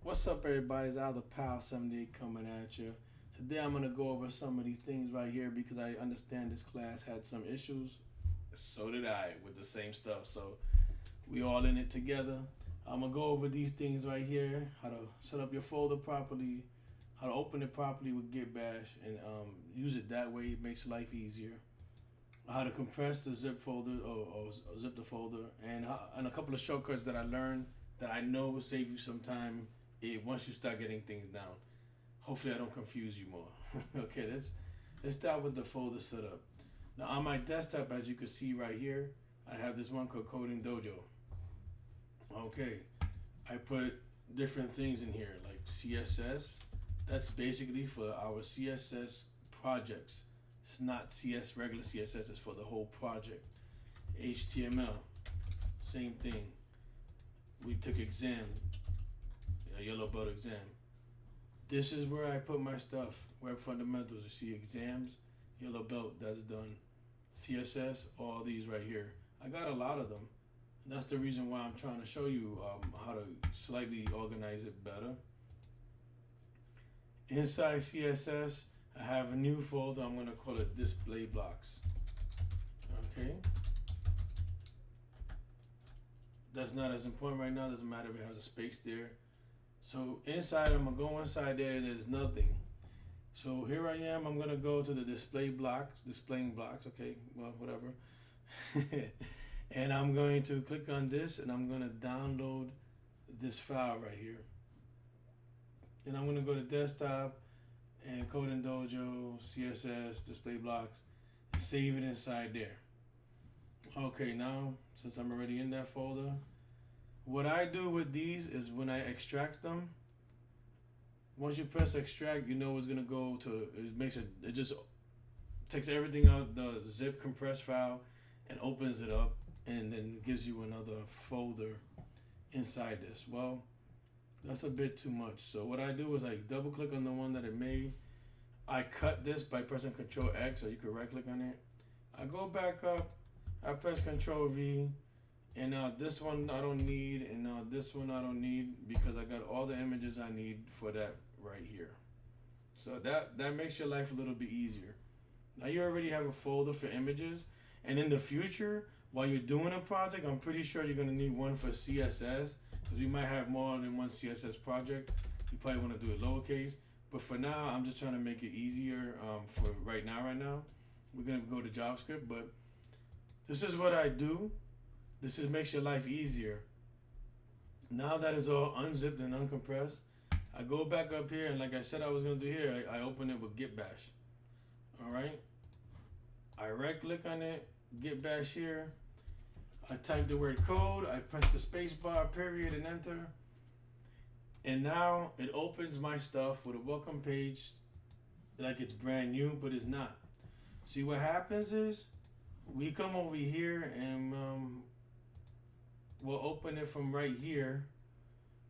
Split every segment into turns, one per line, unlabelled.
What's up, everybody? It's Al the Pal 78 coming at you. Today I'm going to go over some of these things right here because I understand this class had some issues. So did I with the same stuff. So we all in it together. I'm going to go over these things right here. How to set up your folder properly. How to open it properly with Git Bash and use it that way. It makes life easier. How to compress the zip folder or zip the folder. And a couple of shortcuts that I learned that I know will save you some time once you start getting things down. Hopefully, I don't confuse you more. Okay, let's start with the folder setup. Now, on my desktop, as you can see right here, I have this one called Coding Dojo. Okay, I put different things in here like CSS. That's basically for our CSS projects. It's not regular CSS. It's for the whole project. HTML, same thing. We took exam, a yellow belt exam. This is where I put my stuff. Web fundamentals. You see exams, yellow belt. That's done. CSS, all these right here. I got a lot of them. And that's the reason why I'm trying to show you how to slightly organize it better. Inside CSS, I have a new folder. I'm going to call it display blocks. Okay. That's not as important right now. Doesn't matter if it has a space there. So inside, I'm going to go inside there. There's nothing. So here I am. I'm going to go to the displaying blocks. Okay, well, whatever. And I'm going to click on this and I'm going to download this file right here. And I'm going to go to desktop and Coding Dojo, CSS, display blocks, and save it inside there. Okay, now since I'm already in that folder, what I do with these is when I extract them, once you press extract, you know it's gonna go to, it just takes everything out the zip compress file and opens it up and then gives you another folder inside this. Well, that's a bit too much. So what I do is I double click on the one that it made. I cut this by pressing Control X, or you can right click on it. I go back up, I press Control V, and now this one I don't need, and now this one I don't need because I got all the images I need for that right here. So that makes your life a little bit easier. Now you already have a folder for images, and in the future, while you're doing a project, I'm pretty sure you're gonna need one for CSS because you might have more than one CSS project. You probably want to do it lowercase, but for now, I'm just trying to make it easier for right now. We're gonna go to JavaScript, but this is what I do. Makes your life easier. Now that it's all unzipped and uncompressed, I go back up here and like I said I was gonna do here, I open it with Git Bash. Alright. I right click on it, Git Bash here. I type the word code, I press the space bar, period, and enter. And now it opens my stuff with a welcome page like it's brand new, but it's not. See what happens is we come over here and we'll open it from right here,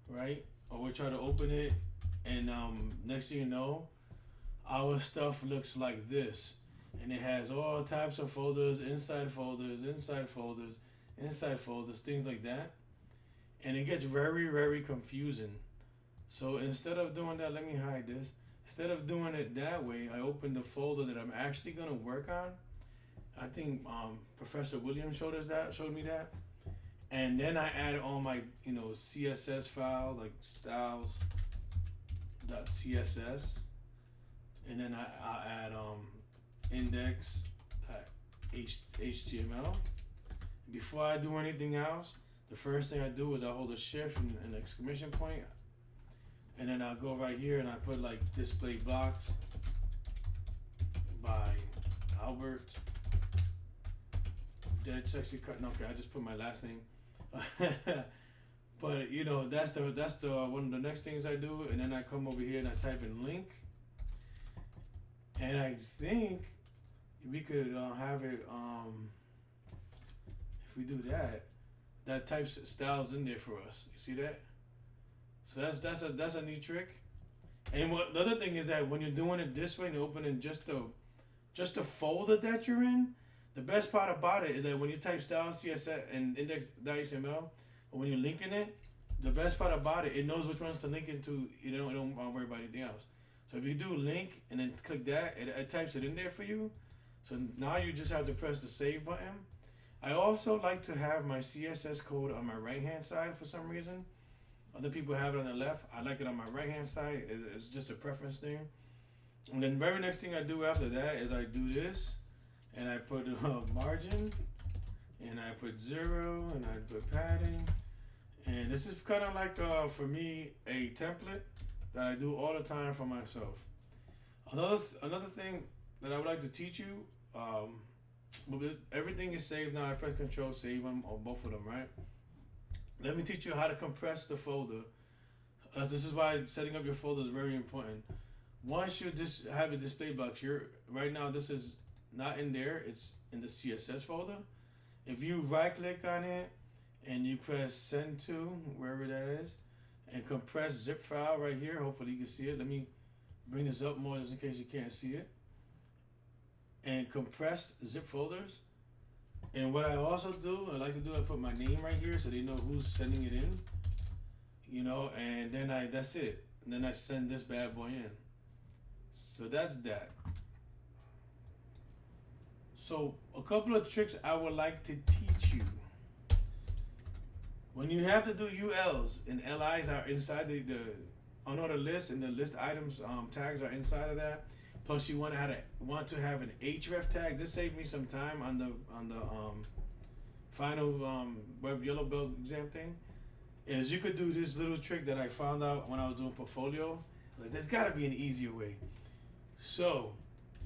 right? Or we'll try to open it and next thing you know, our stuff looks like this. And it has all types of folders, inside folders, inside folders, inside folders, things like that. And it gets very, very confusing. So instead of doing that, let me hide this. Instead of doing it that way, I open the folder that I'm actually gonna work on. I think Professor Williams showed me that. And then I add all my, CSS files like styles.css. And then I add index.html. Before I do anything else, the first thing I do is I hold a shift and an exclamation point, and then I'll go right here and I put like display blocks by Albert. Dead sexy cut. Okay, I just put my last name. But that's the one of the next things I do, and then I come over here and I type in link, and I think we could have it if we do that types styles in there for us. You see that? So that's a neat trick. And what the other thing is that when you're doing it this way and you're opening just the folder that you're in, the best part about it is that when you type style CSS and index.html, or when you're linking it, the best part about it, it knows which ones to link into. You know, it don't worry about anything else. So if you do link and then click that, it types it in there for you. So now you just have to press the save button. I also like to have my CSS code on my right hand side for some reason. Other people have it on the left. I like it on my right hand side. It's just a preference thing. And then very next thing I do after that is I do this, and I put margin, and I put 0, and I put padding. And this is kind of like for me a template that I do all the time for myself. Another thing that I would like to teach you. Everything is saved now. I press Control save them, or both of them, right? Let me teach you how to compress the folder. This is why setting up your folder is very important. Once you just have a display box, right now this is not in there. It's in the CSS folder. If you right click on it and you press send to wherever that is, and compress zip file right here. Hopefully you can see it. Let me bring this up more just in case you can't see it. And compress zip folders. And what I also do, I put my name right here so they know who's sending it in. You know, and then that's it. And then I send this bad boy in. So that's that. So a couple of tricks I would like to teach you. When you have to do ULs and LIs are inside the unordered list, and the list items tags are inside of that. Plus, you want to have an href tag. This saved me some time on the final web yellow belt exam thing. Is you could do this little trick that I found out when I was doing portfolio. Like, there's got to be an easier way. So,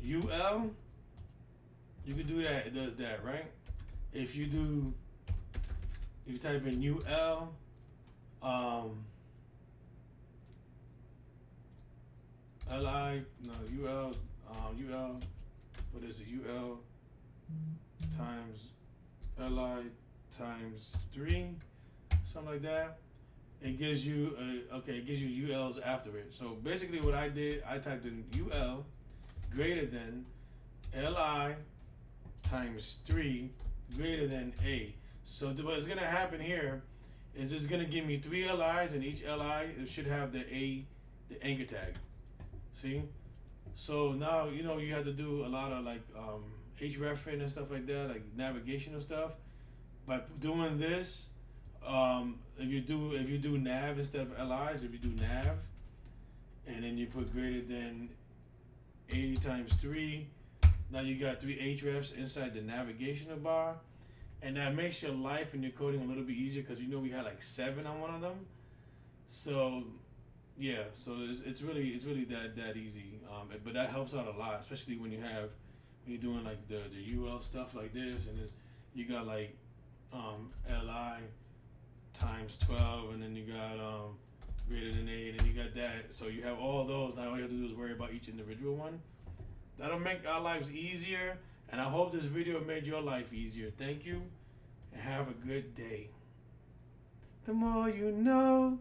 UL, you could do that. It does that, right? If you type in UL, UL, what is it? UL times LI times 3, something like that. It gives you it gives you ULs after it. So basically what I did, I typed in UL greater than LI times 3 greater than A. So what's gonna happen here is it's gonna give me 3 LIs, and each LI it should have the anchor tag. See? So now you know you have to do a lot of like hrefing and stuff like that, like navigational stuff. By doing this, if you do nav instead of LIs, if you do nav, and then you put greater than A times 3, now you got 3 hrefs inside the navigational bar, and that makes your life and your coding a little bit easier because you know we had like 7 on one of them. So yeah, so it's really that easy. But that helps out a lot, especially when you're doing like the UL stuff like this, and you got like LI times 12, and then you got greater than 8, and then you got that. So you have all those. Now all you have to do is worry about each individual one. That'll make our lives easier, and I hope this video made your life easier. Thank you, and have a good day. The more you know.